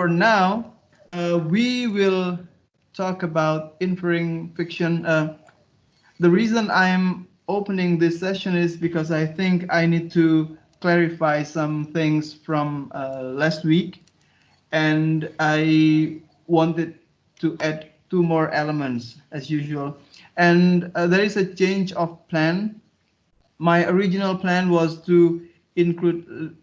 for now, we will talk about inferring fiction. The reason I'm opening this session is because I think I need to clarify some things from last week, and I wanted to add two more elements as usual. And there is a change of plan. My original plan was to include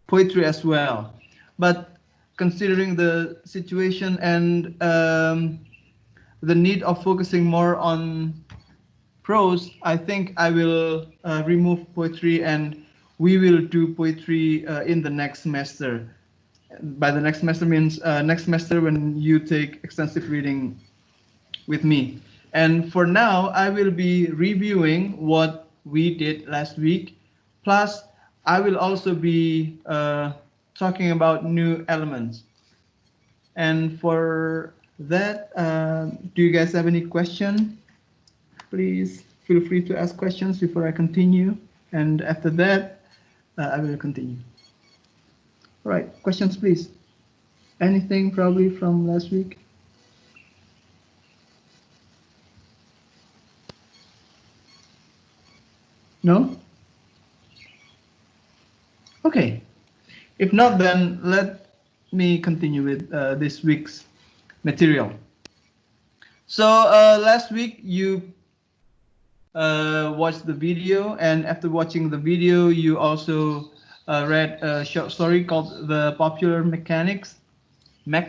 poetry as well, but considering the situation and the need of focusing more on prose, I think I will remove poetry and we will do poetry in the next semester. By the next semester means next semester when you take extensive reading with me. And for now, I will be reviewing what we did last week. Plus, I will also be talking about new elements. And for that, do you guys have any question? Please feel free to ask questions before I continue. And after that, I will continue. All right, questions, please. Anything probably from last week? No? Okay. If not, then let me continue with this week's material. So last week you watched the video, and after watching the video, you also read a short story called "The Popular Mechanics." I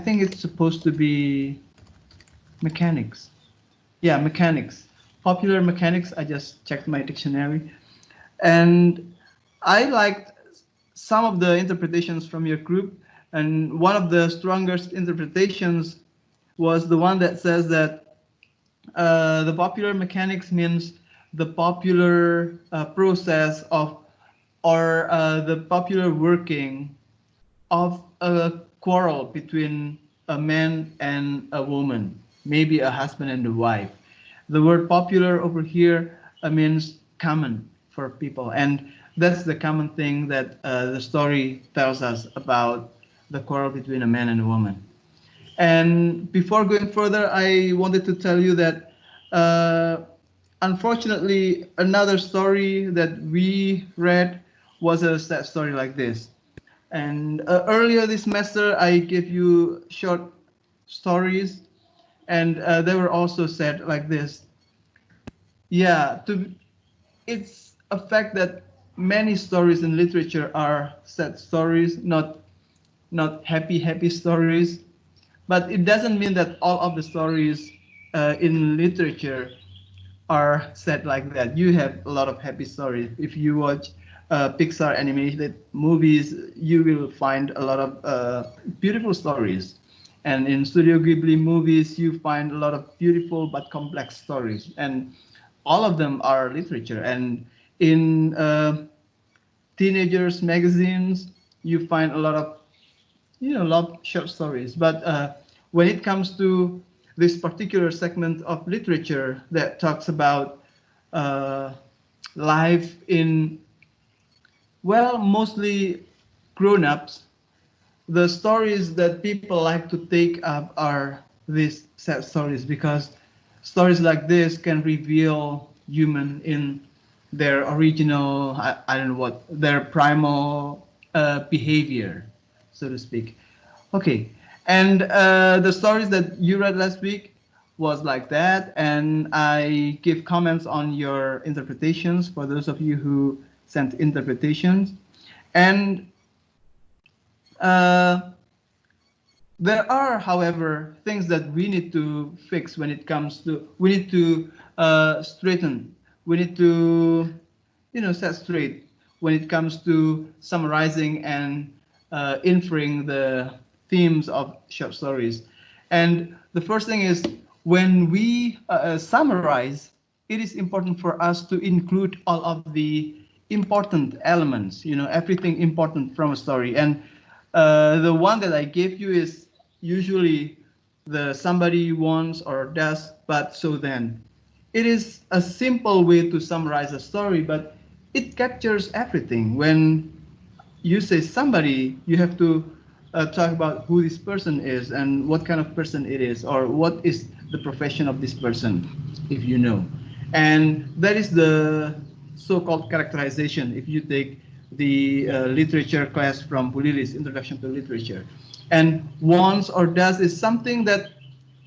think it's supposed to be mechanics. Yeah, mechanics. Popular mechanics. I just checked my dictionary, and I liked some of the interpretations from your group, and one of the strongest interpretations was the one that says that the popular mechanics means the popular process of, or the popular working of a quarrel between a man and a woman, maybe a husband and a wife. The word popular over here means common for people, and that's the common thing that the story tells us about the quarrel between a man and a woman. And before going further, I wanted to tell you that unfortunately, another story that we read was a sad story like this. And earlier this semester, I gave you short stories, and they were also said like this. Yeah, it's a fact that many stories in literature are sad stories, not happy stories. But it doesn't mean that all of the stories in literature are set like that. You have a lot of happy stories. If you watch Pixar animated movies, you will find a lot of beautiful stories. And in Studio Ghibli movies, you find a lot of beautiful but complex stories. And all of them are literature. And in teenagers magazines, you find a lot of love short stories. But when it comes to this particular segment of literature that talks about life in, well, mostly grown-ups, the stories that people like to take up are these sad stories, because stories like this can reveal human in their original, I don't know what, their primal behavior, so to speak. Okay, and the stories that you read last week was like that, and I give comments on your interpretations for those of you who sent interpretations. And there are, however, things that we need to fix when it comes to, we need to straighten, we need to, set straight when it comes to summarizing and inferring the themes of short stories. And the first thing is, when we summarize, it is important for us to include all of the important elements, everything important from a story. And the one that I gave you is usually the somebody wants or does, but so then. It is a simple way to summarize a story, but it captures everything. When you say somebody, you have to talk about who this person is and what kind of person it is, or what is the profession of this person, if you know. And that is the so-called characterization. If you take the literature class from Pulilis, Introduction to Literature, and wants or does is something that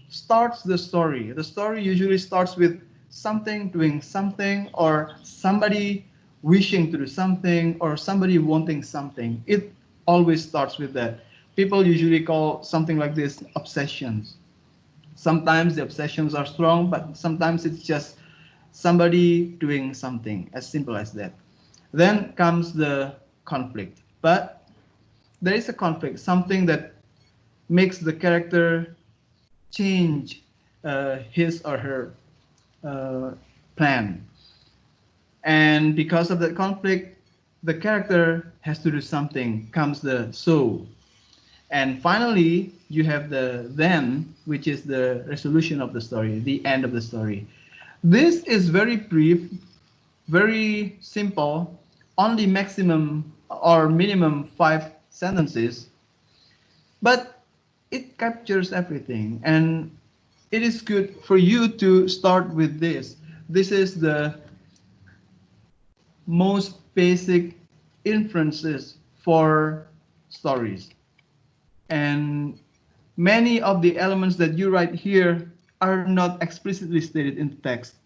starts the story. The story usually starts with something doing something, or somebody wishing to do something, or somebody wanting something. It always starts with that. People usually call something like this obsessions. Sometimes the obsessions are strong, but sometimes it's just somebody doing something, as simple as that. Then comes the conflict. But there is a conflict, something that makes the character change his or her uh, plan. And because of that conflict, the character has to do something, comes the so. And finally, you have the then, which is the resolution of the story, the end of the story. This is very brief, very simple, only maximum or minimum 5 sentences, but it captures everything. And it is good for you to start with this. This is the most basic inferences for stories. And many of the elements that you write here are not explicitly stated in the text.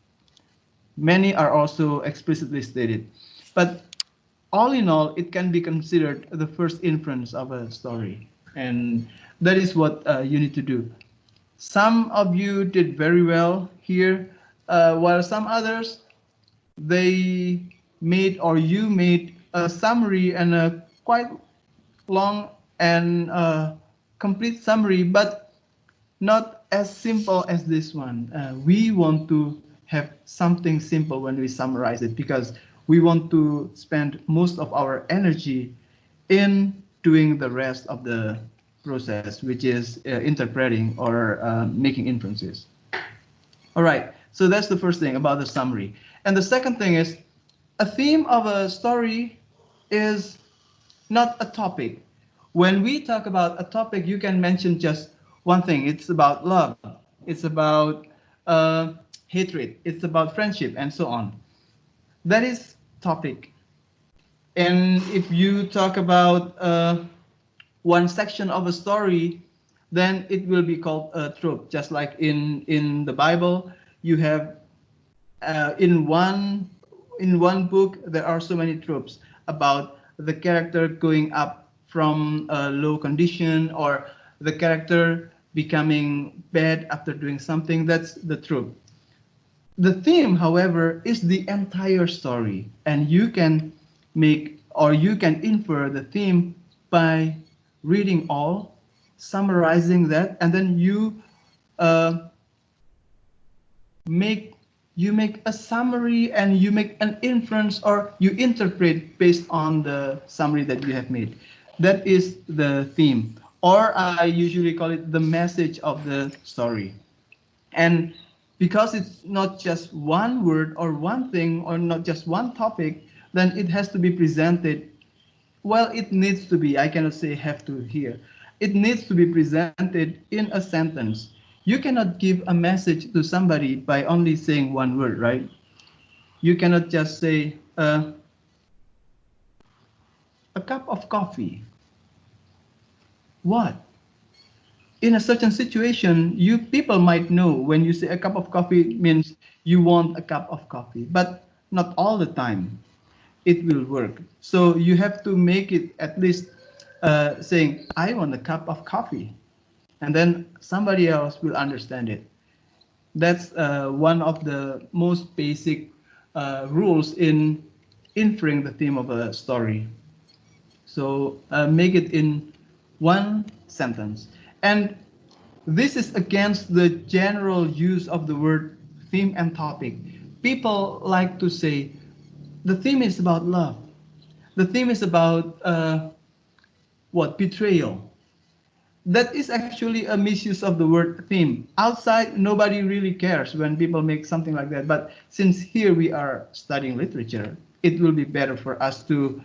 Many are also explicitly stated. But all in all, it can be considered the first inference of a story. And that is what you need to do. Some of you did very well here, while some others, they made or you made a summary and a quite long and complete summary, but not as simple as this one. We want to have something simple when we summarize it, because we want to spend most of our energy in doing the rest of the process, which is interpreting or making inferences. All right, so that's the first thing about the summary. And the second thing is, a theme of a story is not a topic. When we talk about a topic, you can mention just one thing. It's about love. It's about hatred. It's about friendship, and so on. That is topic. And if you talk about one section of a story, then it will be called a trope. Just like in the Bible, you have in one book there are so many tropes about the character going up from a low condition, or the character becoming bad after doing something. That's the trope. The theme, however, is the entire story, and you can make or you can infer the theme by reading all, summarizing that, and then uh, make you make a summary and you make an inference, or you interpret based on the summary that you have made. That is the theme, or I usually call it the message of the story. And because it's not just one word or one thing, or not just one topic, then it has to be presented. Well, it needs to be, I cannot say have to here. It needs to be presented in a sentence. You cannot give a message to somebody by only saying one word, right? You cannot just say a cup of coffee. What? In a certain situation, you people might know when you say a cup of coffee means you want a cup of coffee, but not all the time it will work. So you have to make it at least saying, I want a cup of coffee. And then somebody else will understand it. That's one of the most basic rules in inferring the theme of a story. So make it in one sentence. And this is against the general use of the word theme and topic. People like to say the theme is about love. The theme is about what? Betrayal. that is actually a misuse of the word theme. Outside, nobody really cares when people make something like that. But since here we are studying literature, it will be better for us to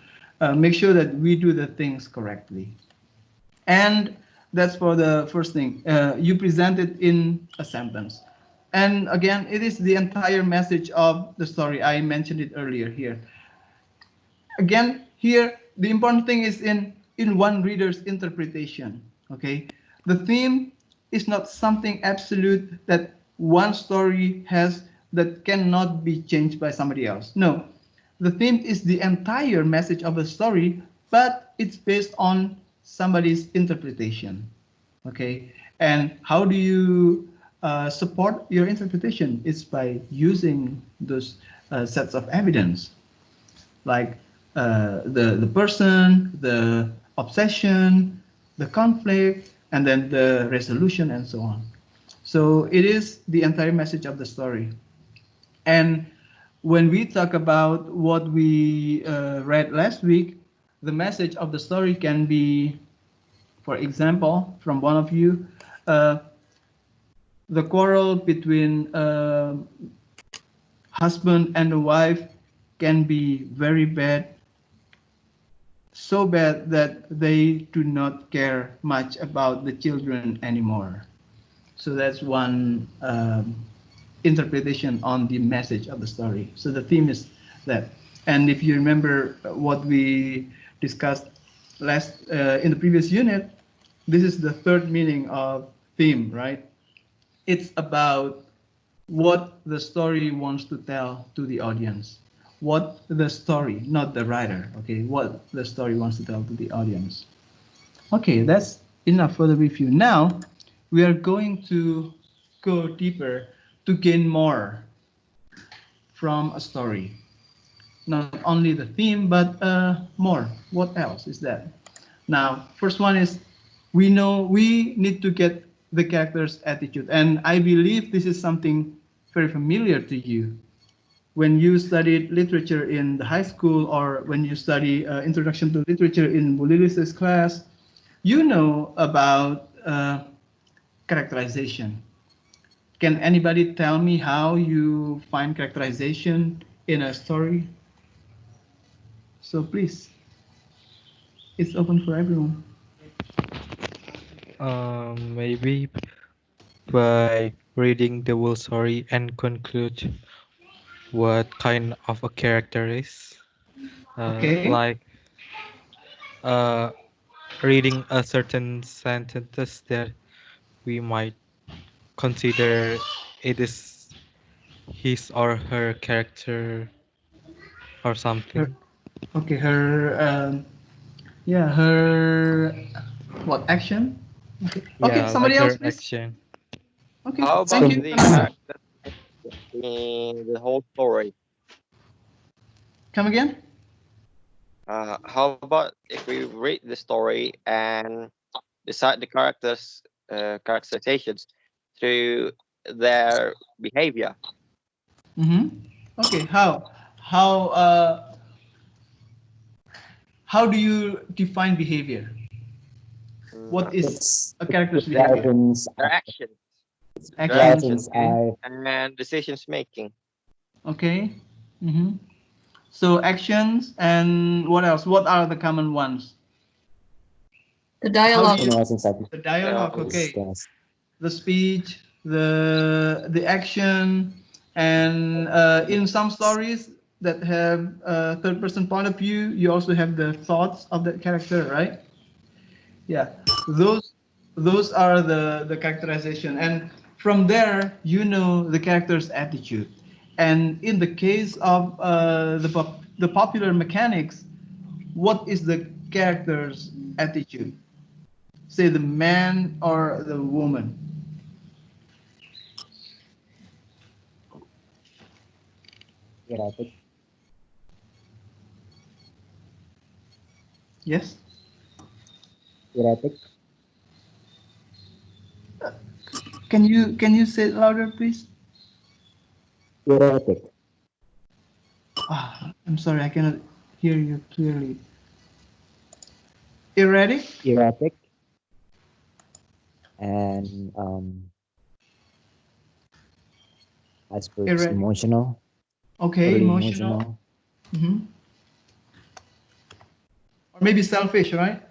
make sure that we do the things correctly. And that's for the first thing. You present it in a sentence. And again, it is the entire message of the story. I mentioned it earlier here. Again, here, the important thing is in one reader's interpretation. Okay, the theme is not something absolute that one story has that cannot be changed by somebody else. No, the theme is the entire message of a story, but it's based on somebody's interpretation. Okay, and how do you support your interpretation? It's by using those sets of evidence, like the person, the obsession, the conflict, and then the resolution, and so on. So it is the entire message of the story. And when we talk about what we read last week, the message of the story can be, for example, from one of you, uh, the quarrel between husband and the wife can be very bad, so bad that they do not care much about the children anymore. So that's one interpretation on the message of the story. So the theme is that. And if you remember what we discussed last in the previous unit, this is the third meaning of theme, right? It's about what the story wants to tell to the audience. What the story, not the writer, okay, what the story wants to tell to the audience. Okay, that's enough for the review. Now, we are going to go deeper to gain more from a story. Not only the theme, but more. What else is that? Now, first one is we know we need to get the character's attitude. And I believe this is something very familiar to you. When you studied literature in the high school or when you study Introduction to Literature in Bulilis's class, you know about characterization. Can anybody tell me how you find characterization in a story? So please, it's open for everyone. Maybe by reading the whole story and conclude what kind of a character is. Okay. Like uh, reading a certain sentences that we might consider it is his or her character or Her, something. okay, her yeah, her what action? Okay. Okay, Yeah, like somebody else her please. action. Okay, How thank about you. the Ananda. character in the whole story? Come again? How about if we read the story and decide the characters' characterizations through their behavior? Mm-hmm. Okay, how do you define behavior? What Mm, is It's a it's character's behavior? Writing's their actions, their Actions, actions, writings okay. are and decisions making. Okay. Mm-hmm. So actions and what else? What are the common ones? The How do dialogue. you summarizing something. the dialogue, Yes, okay. Um, yes. The speech, the action, and in some stories that have a third person point of view, you also have the thoughts of that character, right? Yeah, those those are the characterization, and from there you know the character's attitude. And in the case of the popular mechanics, what is the character's attitude? Say the man or the woman. Erratic, Yes. erratic, Can you say it louder, please? erratic, Ah, I'm sorry, I cannot hear you clearly. Erratic? erratic, and I suppose Erect. emotional, Okay, early emotional. emotional. Hmm. Or maybe selfish, right?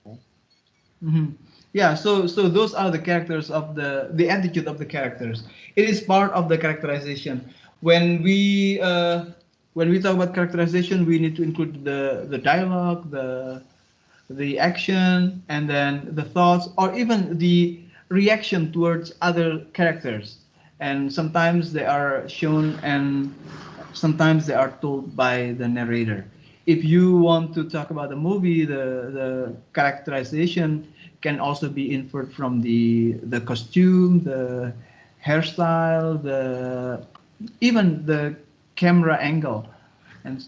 Right? Hmm. Yeah, so those are the characters of the attitude of the characters. It is part of the characterization. When we talk about characterization, we need to include the dialogue, the action, and then the thoughts, or even the reaction towards other characters. And sometimes they are shown, and sometimes they are told by the narrator. If you want to talk about the movie, the characterization can also be inferred from the costume, the hairstyle, the even the camera angle, and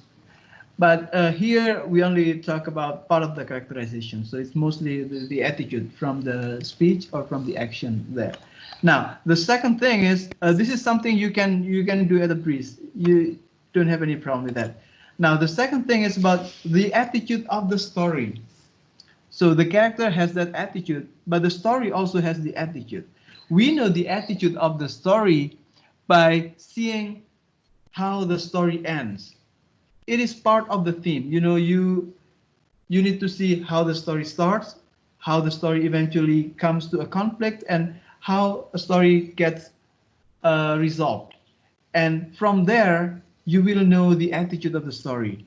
but here we only talk about part of the characterization. So it's mostly the attitude from the speech or from the action there. Now, the second thing is this is something you can do at a breeze. You don't have any problem with that. Now, the second thing is about the attitude of the story. So the character has that attitude, but the story also has the attitude. We know the attitude of the story by seeing how the story ends. It is part of the theme. You need to see how the story starts, how the story eventually comes to a conflict, and how a story gets resolved. And from there, you will know the attitude of the story.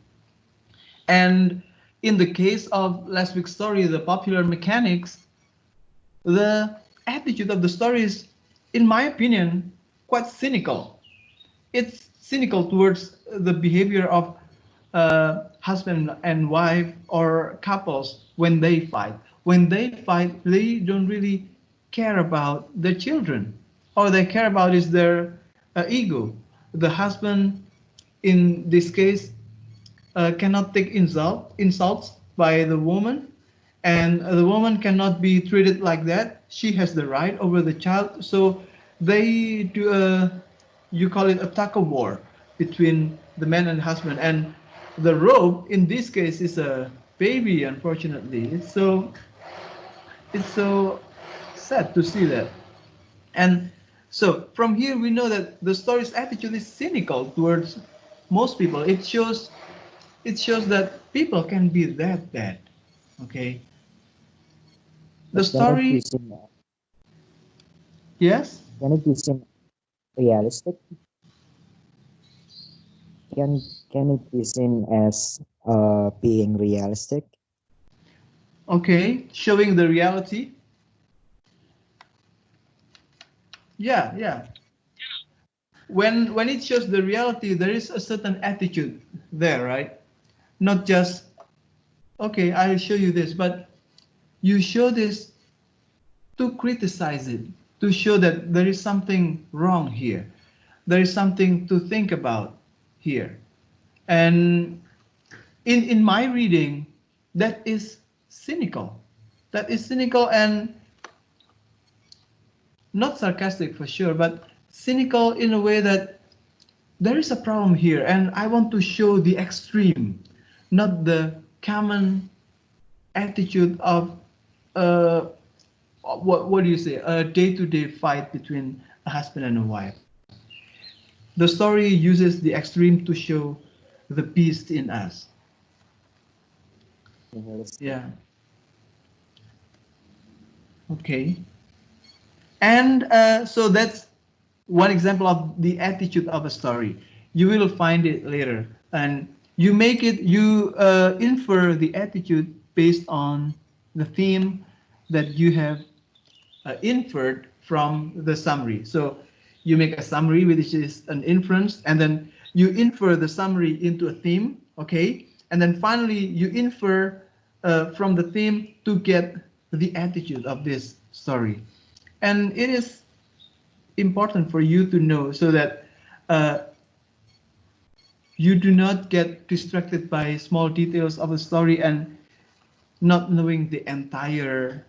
And in the case of last week's story, the popular mechanics, the attitude of the story is, in my opinion, quite cynical. It's cynical towards the behavior of husband and wife or couples when they fight. When they fight, they don't really care about their children. All they care about is their ego. The husband, in this case, cannot take insults by the woman, and the woman cannot be treated like that. She has the right over the child, so they do a, you call it a tug of war between the man and husband, and the rope in this case is a baby. Unfortunately, it's so sad to see that. And so from here we know that the story's attitude is cynical towards most people. It shows that people can be that bad. Okay. The But story, yes. can it be seen realistic? Can it be seen as being realistic? Okay, showing the reality. Yeah, yeah. When it shows the reality, there is a certain attitude there, right? Not just, okay, I'll show you this, but you show this to criticize it, to show that there is something wrong here. There is something to think about here. And in my reading, that is cynical. That is cynical and not sarcastic for sure, but cynical in a way that there is a problem here, and I want to show the extreme, not the common attitude of uh, what do you say, a day-to-day fight between a husband and a wife. The story uses the extreme to show the beast in us. Realistic. Yeah. Okay. And so that's one example of the attitude of a story. You will find it later, and you infer the attitude based on the theme that you have inferred from the summary. So you make a summary, which is an inference, and then you infer the summary into a theme, okay? And then finally, you infer from the theme to get the attitude of this story. And it is important for you to know so that uh, you do not get distracted by small details of the story and not knowing the entire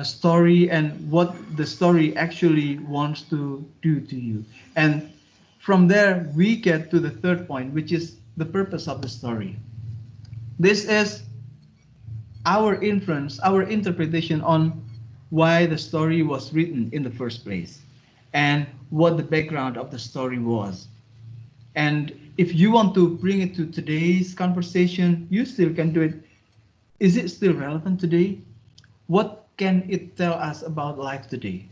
story and what the story actually wants to do to you. And from there, we get to the third point, which is the purpose of the story. This is our inference, our interpretation on why the story was written in the first place and what the background of the story was. And if you want to bring it to today's conversation, you still can do it. Is it still relevant today? What can it tell us about life today?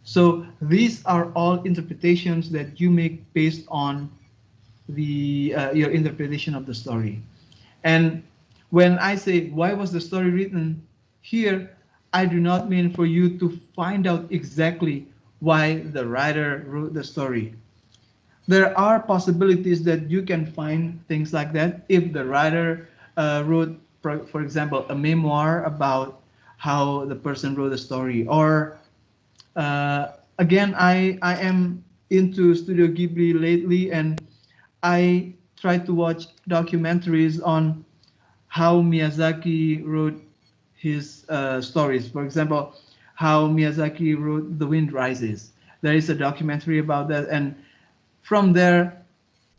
So these are all interpretations that you make based on the your interpretation of the story. And when I say why was the story written here, I do not mean for you to find out exactly why the writer wrote the story. There are possibilities that you can find things like that if the writer wrote, for example, a memoir about how the person wrote the story. Or again, I am into Studio Ghibli lately, and I try to watch documentaries on how Miyazaki wrote his stories. For example, how Miyazaki wrote The Wind Rises. There is a documentary about that, and from there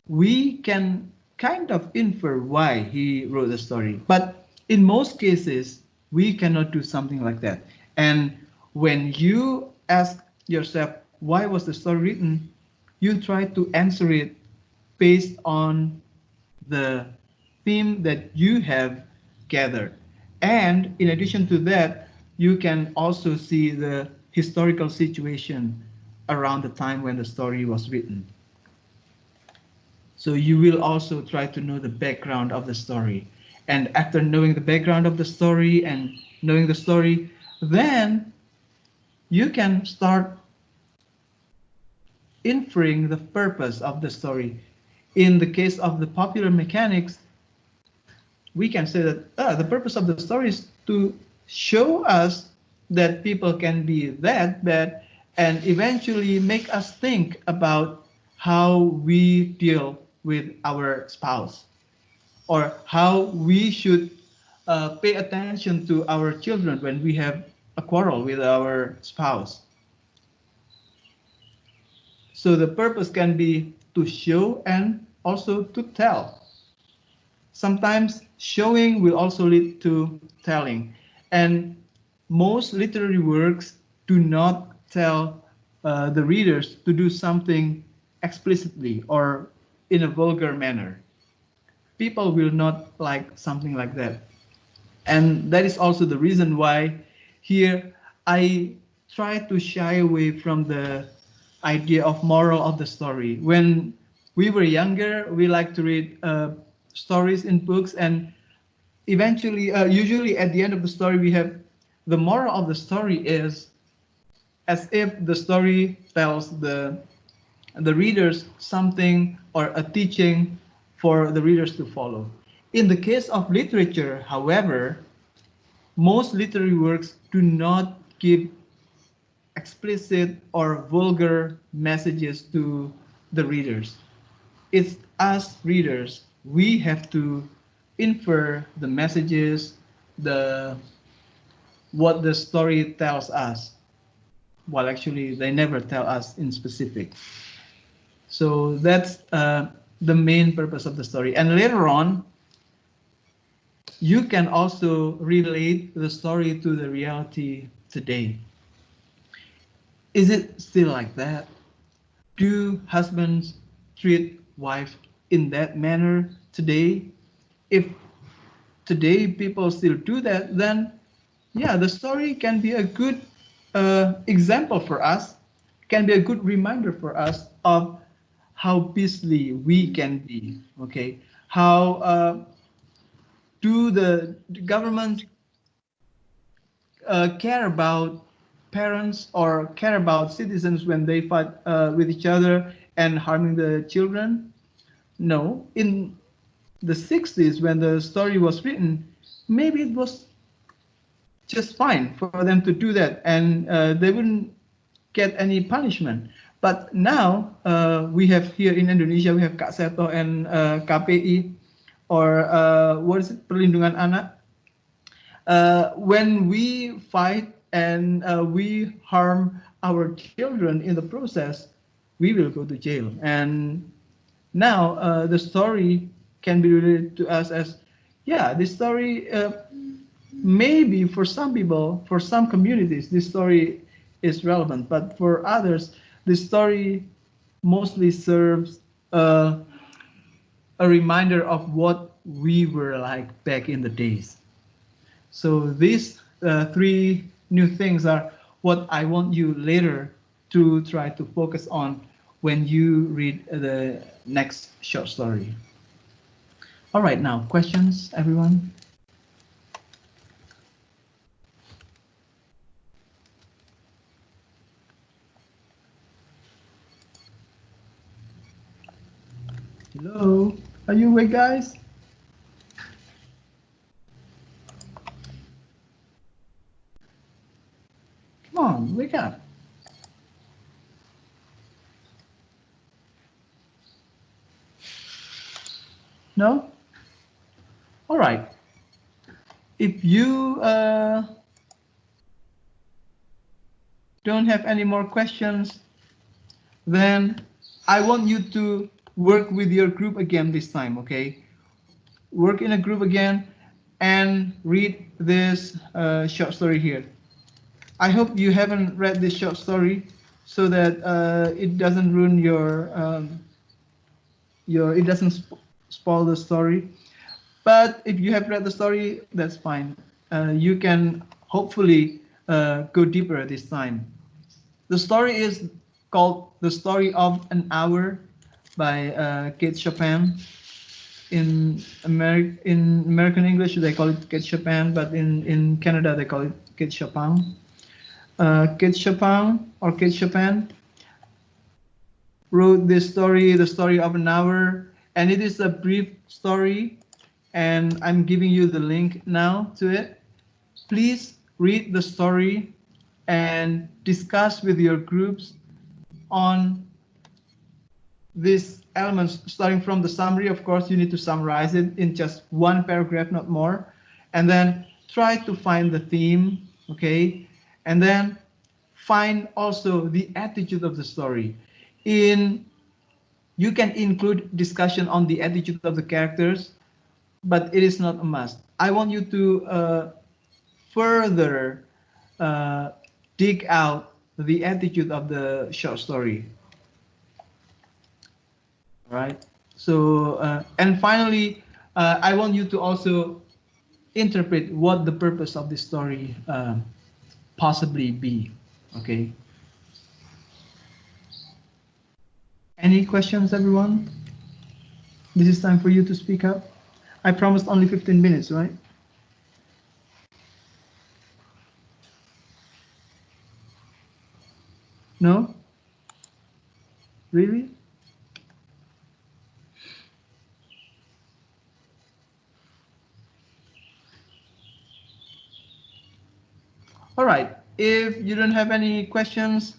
we can kind of infer why he wrote the story. But in most cases, we cannot do something like that. And when you ask yourself, why was the story written? You try to answer it based on the theme that you have gathered. And in addition to that, you can also see the historical situation around the time when the story was written. So you will also try to know the background of the story. And after knowing the background of the story and knowing the story, then you can start inferring the purpose of the story. In the case of the popular mechanics, we can say that the purpose of the story is to show us that people can be that bad and eventually make us think about how we deal with our spouse or how we should pay attention to our children when we have a quarrel with our spouse. So the purpose can be to show and also to tell. Sometimes showing will also lead to telling. And most literary works do not tell the readers to do something explicitly or in a vulgar manner. People will not like something like that. And that is also the reason why here I try to shy away from the idea of moral of the story. When we were younger, we like to read stories in books, and eventually, usually at the end of the story, we have the moral of the story is as if the story tells the readers something or a teaching for the readers to follow. In the case of literature, however, most literary works do not give explicit or vulgar messages to the readers. It's us readers, we have to infer the messages, the what the story tells us, while actually they never tell us in specific. So that's the main purpose of the story. And later on, you can also relate the story to the reality today. Is it still like that? Do husbands treat wife in that manner today? If today people still do that, then yeah, the story can be a good example for us, can be a good reminder for us of how beastly we can be. Okay, how do the government care about parents or care about citizens when they fight with each other and harming the children? No. In the 60s, when the story was written, maybe it was just fine for them to do that, and they wouldn't get any punishment. But now we have here in Indonesia, we have Kak Seto and KPI, or what is it, Perlindungan Anak. When we fight and we harm our children in the process, we will go to jail. And now the story can be related to us as, yeah, this story maybe for some people, for some communities, this story is relevant, but for others, this story mostly serves a reminder of what we were like back in the days. So these three new things are what I want you later to try to focus on when you read the next short story. All right, now questions, everyone? Hello, are you awake, guys? Come on, wake up. No? All right. If you don't have any more questions, then I want you to work with your group again this time, okay? Work in a group again and read this short story here. I hope you haven't read this short story so that it doesn't ruin your it doesn't spoil the story. But if you have read the story, that's fine. You can hopefully go deeper this time. The story is called "The Story of an Hour" by Kate Chopin. In American English, they call it Kate Chopin, but in Canada, they call it Kate Chopin. Kate Chopin or Kate Chopin wrote this story, The Story of an Hour, and it is a brief story, and I'm giving you the link now to it. Please read the story and discuss with your groups on these elements, starting from the summary. Of course, you need to summarize it in just one paragraph, not more, and then try to find the theme, okay? And then find also the attitude of the story. You can include discussion on the attitude of the characters, but it is not a must. I want you to further uh, dig out the attitude of the short story. All right. So and finally, I want you to also interpret what the purpose of this story possibly be. Okay. Any questions, everyone? This is time for you to speak up. I promised only 15 minutes, right? No? Really? All right. If you don't have any questions,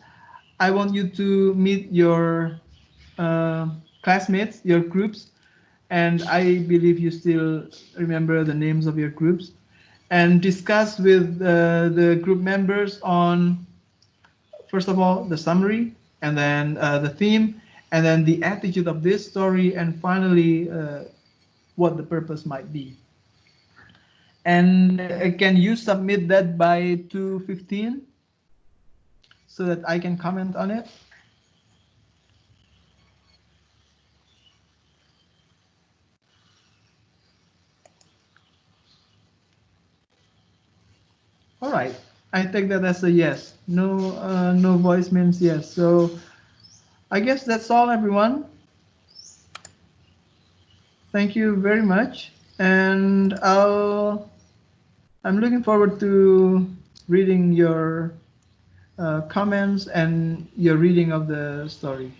I want you to meet your classmates, your groups, and I believe you still remember the names of your groups, and discuss with the group members on, first of all, the summary, and then the theme, and then the attitude of this story, and finally, what the purpose might be. And can you submit that by 2:15 so that I can comment on it? All right. I take that as a yes. No, no voice means yes. So I guess that's all, everyone. Thank you very much, and I'm looking forward to reading your comments and your reading of the story.